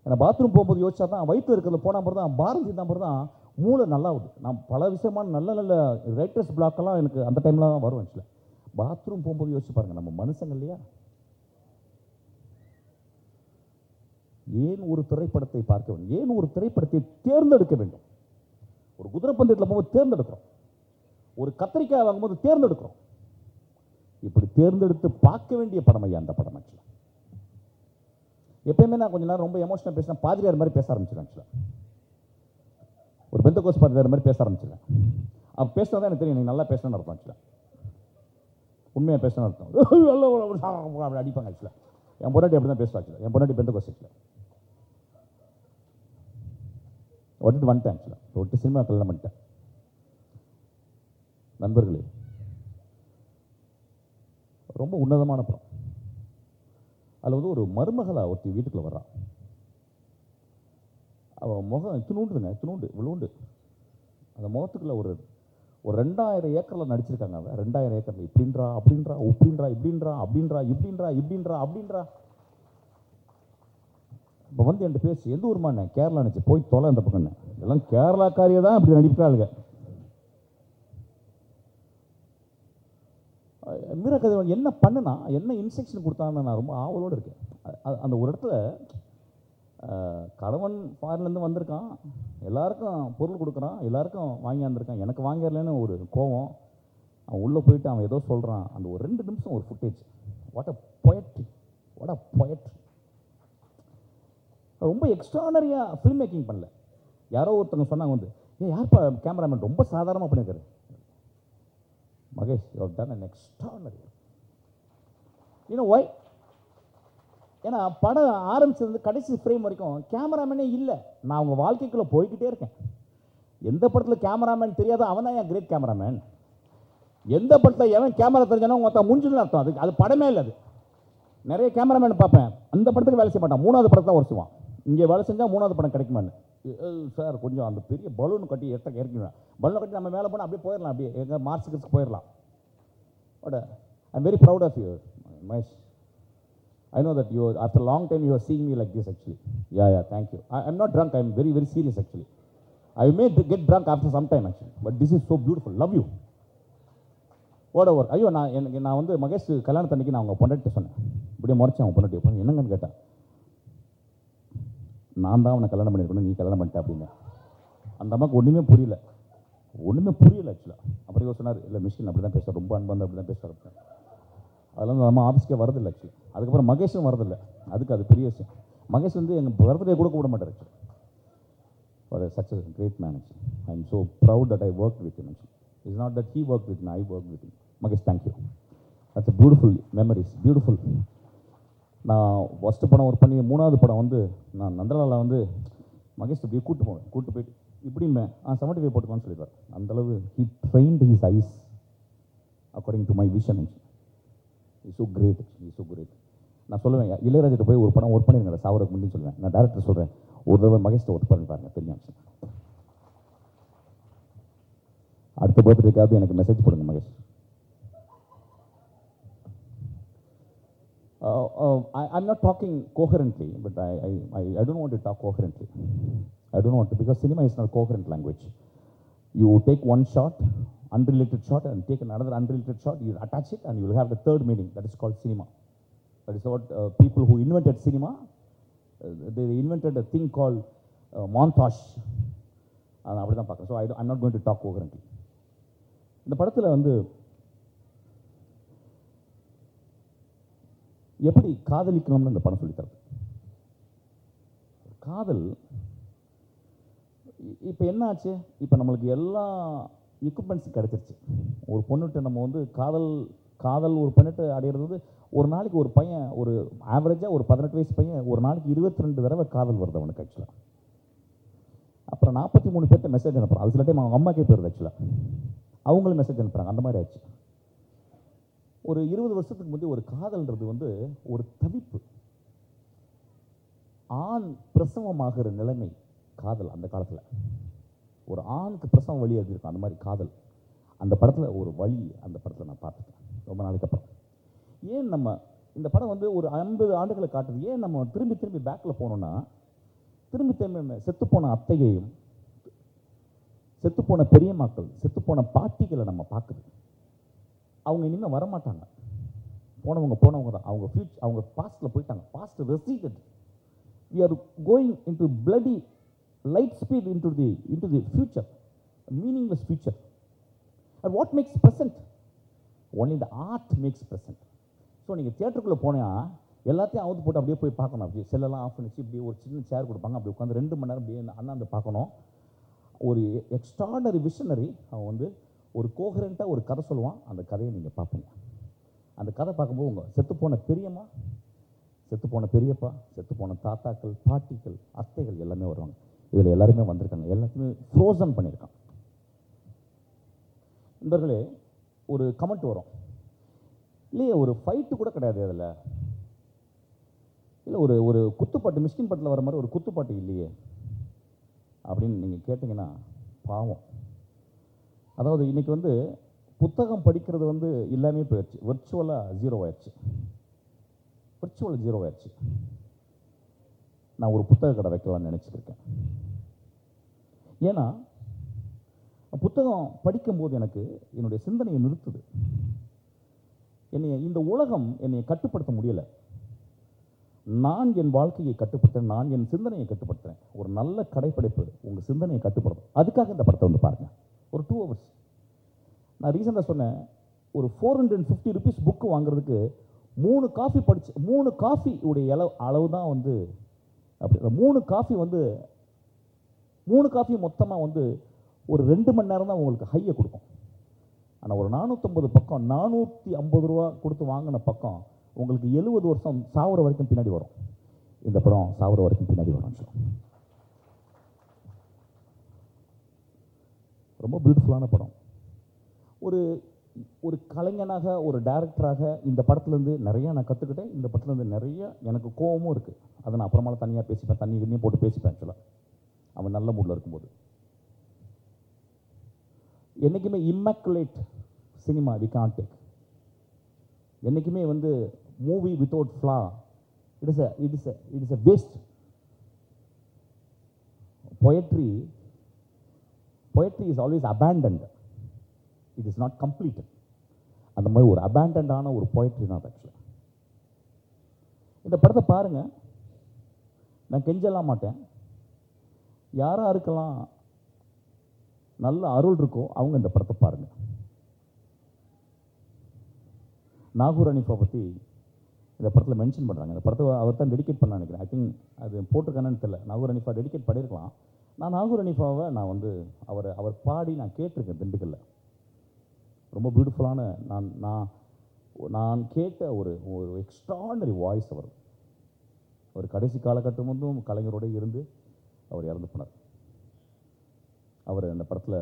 ஏன்னா பாத்ரூம் போகும்போது யோசிச்சா தான் வயிற்று இருக்கிறது போனால் பிறகு தான் பாரதி தான் பிறகு தான் மூளை நல்லாவுது. நான் பல விஷயமான நல்ல நல்ல ரைட்டர்ஸ் பிளாக்கெல்லாம் எனக்கு அந்த டைமில் தான் வரும். ஆக்சுவலாக பாத்ரூம் போகும்போது யோசிச்சு பாருங்கள், நம்ம மனுஷங்க இல்லையா? ஏன் ஒரு திரைப்படத்தை பார்க்க வேண்டும்? ஏன் ஒரு திரைப்படத்தை தேர்ந்தெடுக்க வேண்டும்? ஒரு குதிரை பந்தயத்தில் போகும்போது தேர்ந்தெடுக்கிறோம், ஒரு கத்திரிக்காய் வாங்கும்போது தேர்ந்தெடுக்கிறோம். இப்படி தேர்ந்தெடுத்து பார்க்க வேண்டிய படம் ஐயா அந்த படம். ஆக்சுவலாக எப்பயுமே நான் கொஞ்சம் நேரம் ரொம்ப எமோஷனல் பேசினா பாதிரியார் மாதிரி பேச ஆரம்பிச்சிடுவேன். ஆக்சுவலாக ஒரு பெந்தகோஸ் பாதிரியார் மாதிரி பேச ஆரம்பிச்சிடுவேன். அப்போ பேசினா தான் எனக்கு தெரியும் நீங்கள் நல்லா பேசணும்னு அர்த்தம். ஆக்சுவலாக உண்மையாக பேசணும்னு அர்த்தம். அப்படி அடிப்பாங்க. ஆக்சுவலாக என் பொண்டாட்டி அப்படி தான் பேசுவா. ஆக்சுவலாக என் பொண்டாட்டி பெந்தகோஸ். ஆக்சுவலாக ஒட்டுட்டு வந்துட்டேன். ஆக்சுவலாக ஒட்டு சினிமா கல்யாணம் பண்ணிட்டேன். நண்பர்களே, ரொம்ப உன்னதமான படம். அதில் வந்து ஒரு மருமகளாக ஒருத்தி வீட்டுக்குள்ளே வர்றான். அவன் முகம் இத்தினூண்டுதுங்க, இவ்வளோண்டு. அந்த முகத்துக்குள்ள ஒரு 2000 ஏக்கரில் நடிச்சிருக்காங்க. அவன் 2000 ஏக்கரில் இப்படின்றா அப்படின்றா இப்படின்றா இப்படின்றா. இப்போ வந்து என்கிட்ட பேசி எந்த ஊர்மாண்ணே? கேரளா நினச்சி போய் தொலை அந்த பக்கம்னு. எல்லாம் கேரளாக்காரியை தான் இப்படி நடிக்கிறாளுங்க. மீராக்கதிரவன் என்ன பண்ணுனா, என்ன இன்ஸ்ட்ரக்ஷன் கொடுத்தான்னு நான் ரொம்ப ஆவலோடு இருக்கேன். அந்த ஒரு இடத்துல கணவன் ஃபாரின்லேருந்து வந்திருக்கான், எல்லாருக்கும் பொருள் கொடுக்குறான், எல்லாருக்கும் வாங்கியாந்துருக்கான், எனக்கு வாங்கிடலன்னு ஒரு கோவம். அவன் உள்ளே போயிட்டு அவன் ஏதோ சொல்கிறான். அந்த ஒரு 2 நிமிஷம் ஒரு ஃபுட்டேஜ், வாட் அ பொயட்ரி. ரொம்ப எக்ஸ்ட்ரானரியாக ஃபில்ம் மேக்கிங் பண்ணல. யாரோ ஒருத்தவங்க சொன்னாங்க வந்து, யார்ப்பா கேமராமேன் ரொம்ப சாதாரணமாக பண்ணியிருக்காரு. Mahesh, you have done an extraordinary. You know why? ஏன்னா படம் ஆரம்பிச்சது கடைசி ஃப்ரேம் வரைக்கும் கேமராமேனே இல்லை. நான் அவங்க வாழ்க்கைக்குள்ளே போய்கிட்டே இருக்கேன். எந்த படத்தில் கேமராமேன் தெரியாதோ அவன் தான் என் கிரேட் கேமராமேன். எந்த படத்தில் எவன் கேமரா தெரிஞ்சானோ மொத்தம் முடிஞ்சுன்னு அர்த்தம். அது படமே இல்லை. அது நிறைய கேமராமேன் பார்ப்பேன், அந்த படத்துக்கு வேலை செய்ய மாட்டான், 3வது படத்தை தான் வருஷம். இங்கே வேலை செஞ்சால் 3வது படம் கிடைக்குமான்னு. சார் கொஞ்சம் அந்த பெரிய பலூன் கட்டி இறக்கிடுவேன். பலூன் கட்டி நம்ம மேலே போனால் அப்படியே போயிடலாம், அப்படியே எங்கள் மார்க்ஸுக்கு போயிடலாம். But I am very proud of you Mahesh. I know that you, after a long time, you are seeing me like this actually. Yeah, thank you. I'm not drunk, I'm very, very serious actually. I may get drunk after some time actually, but this is so beautiful. Love you. Whatever. ஐயோ நான் வந்து மகேஷ் கல்யாணத்தன்னைக்கு நான் அவங்க பொண்டாட்டி சொன்னேன், இப்படியே முறைச்சேன். அவங்க பொண்டாட்டி என்னங்கன்னு கேட்டேன். நான் தான் அவனை கல்யாணம் பண்ணியிருக்கணும், நீ கல்யாணம் பண்ணிட்டேன் அப்படின்னு. அந்த அம்மாவுக்கு ஒன்றுமே புரியல ஆக்சுவலாக. அப்புறம் இவர் சொன்னார், இல்லை மிஷின் அப்படி தான் பேசுவார், ரொம்ப அன்பு அப்படி தான் பேசுவார். அதெல்லாம் நம்ம ஆஃபீஸ்க்கே வரதில்லை ஆக்சுவலி. அதுக்கப்புறம் மகேஷும் வரதில்லை, அது பெரிய விஷயம். மகேஷ் வந்து எங்கள் பர்த்டே கூட விட மாட்டார் actually. For such a great man actually. I am so proud that I work with him actually. It's not that he work with me, I work with him. Mahesh thank you. That's a beautiful memories, beautiful. நான் ஃபஸ்ட்டு படம் ஒர்க் பண்ணி 3வது படம் வந்து நான் நந்தலாவில் வந்து மகேஷ் இப்படியே கூட்டு போயிட்டு இப்படிமே 75 போட்டுக்கோன்னு சொல்லிடுவார். அந்தளவு he trained his eyes according to my vision. Is so great, is so great. நான் சொல்லுவேன், இளையராஜிட்ட போய் ஒரு படம் ஒர்க் பண்ணிருங்க சாவரக்கு முன்னாடி சொல்லுவேன். நான் டேரக்டர் சொல்கிறேன், ஒரு தடவை மகேஷ்ட ஒர்க் பண்ணி பாருங்க, தெரியும். அடுத்த பர்த்டேக்காவது எனக்கு மெசேஜ் போடுங்க Mahesh. I'm not talking coherently, but I don't want to talk coherently. I don't want to, because cinema is not coherent language. You take one shot, unrelated shot, and take another unrelated shot, you attach it, and you will have the third meaning. That is called cinema. That is what people who invented cinema, they invented a thing called montage. அப்படி தான் பார்க்குறேன். So I'm not going to talk coherently. இந்த படத்தில் வந்து எப்படி காதலிக்கணும்னு இந்த படம் சொல்லித்தரது. காதல் இப்போ என்ன ஆச்சு, இப்போ நம்மளுக்கு எல்லா எக்யூப்மெண்ட்ஸும் கிடச்சிருச்சு. ஒரு பொண்ணுகிட்ட நம்ம வந்து காதல் ஒரு பெண்ணிட்டு அடையிறது வந்து ஒரு நாளைக்கு ஒரு பையன், ஒரு ஆவரேஜாக ஒரு 18 வயசு பையன் ஒரு நாளைக்கு 22 தடவை காதல் வருது அவனுக்கு ஆக்சுவலாக. அப்புறம் 43 பேர்கிட்ட மெசேஜ் அனுப்புகிறான். அது சில டைம் அவங்க அம்மாக்கே போயிருது ஆக்சுவலாக, அவங்களும் மெசேஜ் அனுப்புகிறாங்க. அந்த மாதிரி ஆச்சு. ஒரு 20 வருஷத்துக்கு முந்தைய ஒரு காதல்ன்றது வந்து ஒரு தவிப்பு, ஆண் பிரசவமாகிற நிலைமை காதல். அந்த காலத்தில் ஒரு ஆணுக்கு பிரசவம் வழி இருக்கும், அந்த மாதிரி காதல். அந்த படத்தில் ஒரு வழி அந்த படத்தில் நான் பார்த்துட்டேன் ரொம்ப நாளைக்கு அப்புறம். ஏன் நம்ம இந்த படம் வந்து ஒரு 50 ஆண்டுகளை காட்டுது, ஏன் நம்ம திரும்பி பேக்கில் போனோம்னா, திரும்பி செத்துப்போன அத்தையையும், செத்துப்போன பெரியம்மாக்கள், செத்துப்போன பாட்டிகளை நம்ம பார்க்குது. அவங்க இனிமேல் வரமாட்டாங்க, போனவங்க தான். அவங்க பாஸ்ட்டில் போயிட்டாங்க. Past ரெசீடட். we are going into bloody light speed into the future, a meaningless future. And what makes present? Only the art makes present. So நீங்கள் தியேட்டருக்குள்ளே போனால் எல்லாத்தையும் அவுத்து போட்டு அப்படியே போய் பார்க்கணும். அப்படியே செல்லெல்லாம் ஆஃப் பண்ணிச்சு, இப்படியே ஒரு சின்ன சேர் கொடுப்பாங்க, அப்படி உட்காந்து 2 மணி நேரம் அப்படியே அண்ணாந்து பார்க்கணும். ஒரு எக்ஸ்ட்ராடனரி விஷனரி அவன் வந்து ஒரு கோஹரண்ட்டாக ஒரு கதை சொல்லுவான். அந்த கதையை நீங்கள் பார்ப்பீங்க. அந்த கதை பார்க்கும்போது உங்கள் செத்துப்போன பெரியம்மா, செத்துப்போன பெரியப்பா, செத்துப்போன தாத்தாக்கள், பாட்டிகள், அத்தைகள் எல்லாமே வருவாங்க. இதில் எல்லாருமே வந்திருக்காங்க, எல்லாத்தையுமே ஃப்ரோசன் பண்ணியிருக்காங்க. நண்பர்களே, ஒரு கமெண்ட் வரும், இல்லையே ஒரு ஃபைட்டு கூட கிடையாது அதில், இல்லை ஒரு குத்துப்பாட்டு, மிஷ்கின் படத்தில் வர மாதிரி ஒரு குத்துப்பாட்டு இல்லையே அப்படின்னு நீங்கள் கேட்டிங்கன்னா பாவம். அதாவது இன்றைக்கி வந்து புத்தகம் படிக்கிறது வந்து எல்லாமே போயிடுச்சு, விர்ச்சுவலாக ஜீரோ ஆயிடுச்சு. நான் ஒரு புத்தக கடை வைக்கலாம்னு நினச்சிருக்கேன். ஏன்னா புத்தகம் படிக்கும்போது எனக்கு என்னுடைய சிந்தனையை நிறுத்துது. இந்த உலகம் என்னை கட்டுப்படுத்த முடியலை. நான் என் வாழ்க்கையை கட்டுப்படுத்துறேன், நான் என் சிந்தனையை கட்டுப்படுத்துறேன். ஒரு நல்ல கடைப்படைப்பு உங்கள் சிந்தனையை கட்டுப்படுத்தும். அதுக்காக இந்த படத்தை வந்து பாருங்கள். ஒரு 2 hours. நான் ரீசெண்டாக சொன்னேன், ஒரு 450 rupees புக்கு வாங்குறதுக்கு 3 காஃபி 3 காஃபி உடைய அளவு தான் வந்து அப்படி. 3 காஃபி வந்து 3 காஃபி மொத்தமாக வந்து ஒரு 2 மணி நேரம் தான் உங்களுக்கு ஹையை கொடுக்கும். ஆனால் ஒரு 450 பக்கம் 450 ரூபா கொடுத்து வாங்கின பக்கம் உங்களுக்கு 70 வருஷம் சாவுற வரைக்கும் பின்னாடி வரும். இந்த படம் சாவுற வரைக்கும் பின்னாடி வரும். ரொம்ப பியூட்டிஃபுல்லான படம். ஒரு ஒரு கலைஞனாக, ஒரு டைரக்டராக இந்த படத்துலேருந்து நிறையா நான் கற்றுக்கிட்டேன். இந்த படத்துலேருந்து நிறைய எனக்கு கோவமும் இருக்குது. அதை நான் அப்புறமால தனியாக பேசிப்பேன், தண்ணி கிண்ணியும் போட்டு பேசிப்பேன். ஆக்சுவலாக அவன் நல்ல மூடில் இருக்கும்போது என்றைக்குமே immaculate cinema we can't take. என்றைக்குமே வந்து movie without flaw it is a waste. poetry is always abandoned, it is not completed. அந்த மாதிரி ஒரு அபேண்டன்டான ஒரு poetry தான் ஆக்சுவலாக. இந்த படத்தை பாருங்க, நான் கெஞ்சலாம் மாட்டேன். யாரா இருக்கலாம் நல்ல அருள் இருக்கோ அவங்க இந்த படத்தை பாருங்க. நாகூர் ஹனீஃபா பற்றி இந்த படத்தில் மென்ஷன் பண்ணுறாங்க. இந்த படத்தை அவர் தான் டெடிகேட் பண்ண நினைக்கிறேன். ஐ திங்க் அது போட்டிருக்கானு தெரியல. நாகூர் ஹனீஃபா டெடிகேட் பண்ணியிருக்கலாம். நான் நாகூர் ஹனீஃபாவை நான் வந்து அவர் பாடி நான் கேட்டிருக்கேன் திண்டுக்கல்ல. ரொம்ப பியூட்டிஃபுல்லான நான் கேட்ட ஒரு எக்ஸ்ட்ராடனரி வாய்ஸ் அவர் கடைசி காலகட்டம் வந்தும் கலைஞரோட இருந்து அவர் இறந்து போனார். அவர் அந்த படத்தில்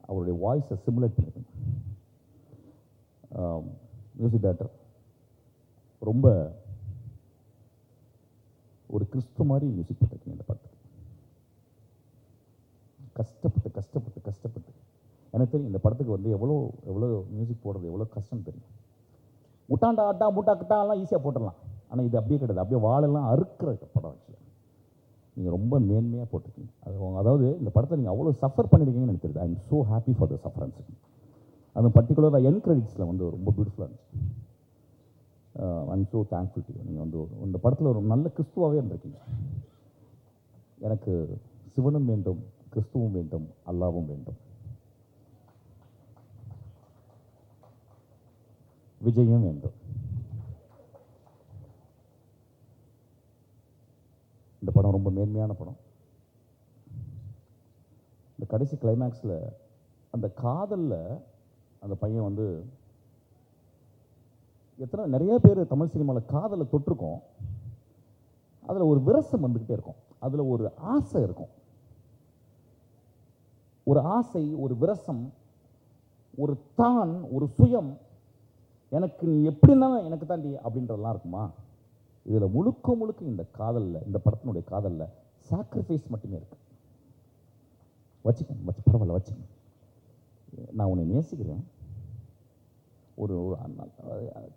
அவருடைய வாய்ஸை சிமுலேட் பண்ணியிருக்கேன். மியூசிக் டைரக்டர் ரொம்ப ஒரு கிறிஸ்து மாதிரி மியூசிக் பண்ணியிருக்கீங்க இந்த படத்துக்கு. கஷ்டப்பட்டு எனக்கு தெரியும் இந்த படத்துக்கு வந்து எவ்வளோ மியூசிக் போடுறது எவ்வளோ கஷ்டம் தெரியும். முட்டாண்டா ஆட்டா மூட்டா கிட்டாலாம் ஈஸியாக போட்டுடலாம். ஆனால் இது அப்படியே கிடையாது. அப்படியே வாழெல்லாம் அறுக்கிற படம் ஆக்சுவலாக. நீங்கள் ரொம்ப மேன்மையாக போட்டிருக்கீங்க. அதாவது இந்த படத்தை நீங்கள் அவ்வளோ சஃபர் பண்ணியிருக்கீங்கன்னு எனக்கு தெரியுது. I am so happy for the sufferance. அது பர்டிகுலராக என் கிரெடிட்ஸில் வந்து ரொம்ப பியூட்டிஃபுல்லாக இருந்துச்சு. I am so thankful to you. நீங்கள் வந்து இந்த படத்தில் ஒரு நல்ல கிறிஸ்துவாகவே இருந்திருக்கீங்க. எனக்கு சிவனும் வேண்டும், கிறிஸ்துவும் வேண்டும், அல்லாவும் வேண்டும், விஜயம் வேண்டும். இந்த படம் ரொம்ப மேன்மையான படம். இந்த கடைசி கிளைமேக்ஸில் அந்த காதலில் அந்த பையன் வந்து நிறைய பேர் தமிழ் சினிமாவில் காதலை தொட்டிருக்கோம். அதில் ஒரு விரசம் வந்துக்கிட்டே இருக்கும். அதில் ஒரு ஆசை இருக்கும். ஒரு ஆசை, ஒரு விரசம், ஒரு தான், ஒரு சுயம், எனக்கு நீ எப்படி இருந்தாலும் எனக்கு தாண்டி அப்படின்றதெல்லாம் இருக்குமா? இதில் முழுக்க இந்த காதலில், இந்த படத்தினுடைய காதலில் சாக்ரிஃபைஸ் மட்டுமே இருக்கு. பரவாயில்ல வச்சுக்கேன், நான் உன்னை நேசிக்கிறேன். ஒரு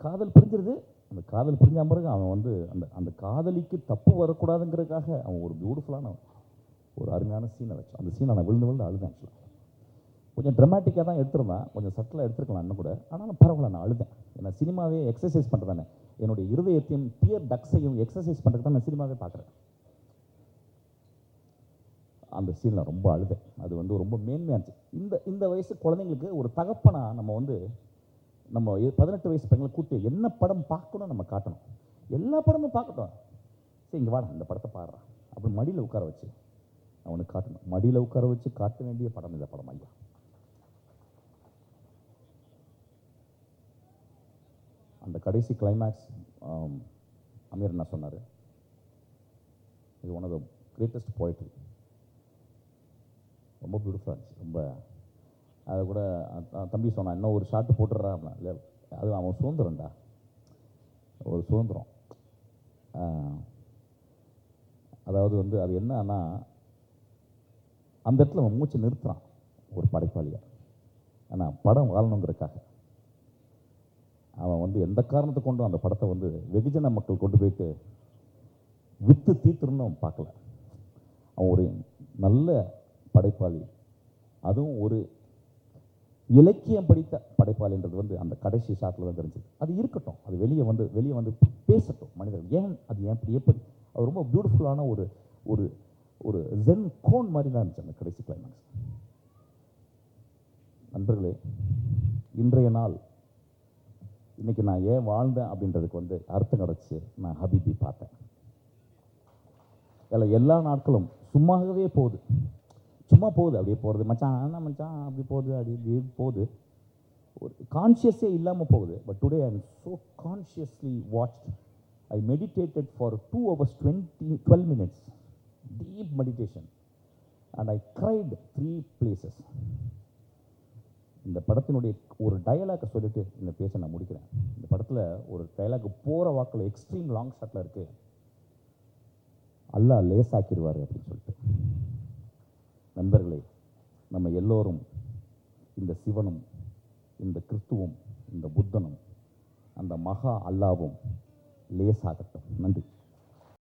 காதல் பிரிஞ்சிருது. அந்த காதல் பிரிஞ்ச பிறகு அவன் வந்து அந்த காதலிக்கு தப்பு வரக்கூடாதுங்கிறதுக்காக அவன் ஒரு பியூட்டிஃபுல்லான ஒரு அருமையான சீனை வச்சான். அந்த சீனை நான் விழுந்து அழுதேன். ஆக்சுவலாக கொஞ்சம் ட்ரமாட்டிக்காக தான் எடுத்திருந்தேன், கொஞ்சம் சட்டிலாக எடுத்துருக்கலாம் இன்னும் கூட. ஆனாலும் பரவாயில்ல, நான் அழுதேன். ஏன்னா சினிமாவே எக்ஸசைஸ் பண்ணுறதானே, என்னுடைய இருதயத்தையும் டியர் டக்ஸையும் எக்ஸசைஸ் பண்ணுறதுக்கு தான் நான் சினிமாவே பார்க்குறேன். அந்த சீனில் ரொம்ப அழுதேன். அது வந்து ரொம்ப மேன்மையாக இருந்துச்சு. இந்த வயசு குழந்தைங்களுக்கு ஒரு தகப்பனா நம்ம 18 வயசு பையங்களை கூட்டி என்ன படம் பார்க்கணும் நம்ம காட்டணும். எல்லா படமும் பார்க்கட்டும். சரி இங்கே வாடா இந்த படத்தை பாடுறான் அப்படின்னு மடியில் உட்கார வச்சு அவனுக்கு காட்டணும். மடியில் உட்கார வச்சு காட்ட வேண்டிய படம் இந்த படம் ஐயா. அந்த கடைசி கிளைமேக்ஸ் அமீர் என்ன சொன்னார், இது one of the greatest poetry. ரொம்ப பியூட்டிஃபுல்லாக இருந்துச்சு. ரொம்ப அதை கூட தம்பி சொன்னான், இன்னும் ஒரு ஷாட்டு போட்டுடுறா அப்படின்னா. இல்லை, அது அவன் சுதந்திரம்டா, ஒரு சுதந்திரம். அதாவது வந்து அது என்னன்னா, அந்த இடத்துல அவன் மூச்சு நிறுத்துறான் ஒரு படைப்பாளியாக. ஆனால் படம் வாழணுங்கிறதுக்காக அவன் வந்து எந்த காரணத்தை கொண்டும் அந்த படத்தை வந்து வெகுஜன மக்கள் கொண்டு போயிட்டு விற்று தீர்த்துருன்னு அவன் பார்க்கல. அவன் ஒரு நல்ல படைப்பாளி, அதுவும் ஒரு இலக்கியம் படித்த படைப்பாளின்றது வந்து அந்த கடைசி ஷாட்டில் தான் தெரிஞ்சது. அது இருக்கட்டும், அது வெளியே வந்து பேசட்டும் மனிதர்கள். ஏன் அது எப்படி அது ரொம்ப பியூட்டிஃபுல்லான ஒரு ஒரு ஒரு ஜென் கோன் மாதிரி தான் இருந்துச்சு அந்த கடைசி கிளைமேக்ஸ். நண்பர்களே, இன்றைய நாள் இன்னைக்கு நான் ஏன் வாழ்ந்தேன் அப்படின்றதுக்கு வந்து அர்த்தம் கிடச்சி. நான் ஹபீபி பார்த்தேன். எல்லா நாட்களும் சும்மாகவே போகுது, சும்மா போகுது, அப்படியே போகிறது. மச்சான் என்ன மச்சான் அப்படி போகுது, அப்படி போகுது, ஒரு கான்ஷியஸே இல்லாமல் போகுது. But today I am so consciously watched. I meditated for 2 hours 12 minutes, deep meditation. And I cried 3 places. இந்த படத்தினுடைய ஒரு டயலாக்கை சொல்லிட்டு இந்த பேச நான் முடிக்கிறேன். இந்த படத்தில் ஒரு டயலாக் போகிற வாக்கில் எக்ஸ்ட்ரீம் லாங் ஷாட்டில் இருக்குது, அல்லாஹ் லேசாக்கிடுவார் அப்படின்னு சொல்லிட்டு. நண்பர்களே, நம்ம எல்லோரும் இந்த சிவனும் இந்த கிறிஸ்துவும் இந்த புத்தனும் அந்த மகா அல்லாவும் லேசாகட்டும். நன்றி.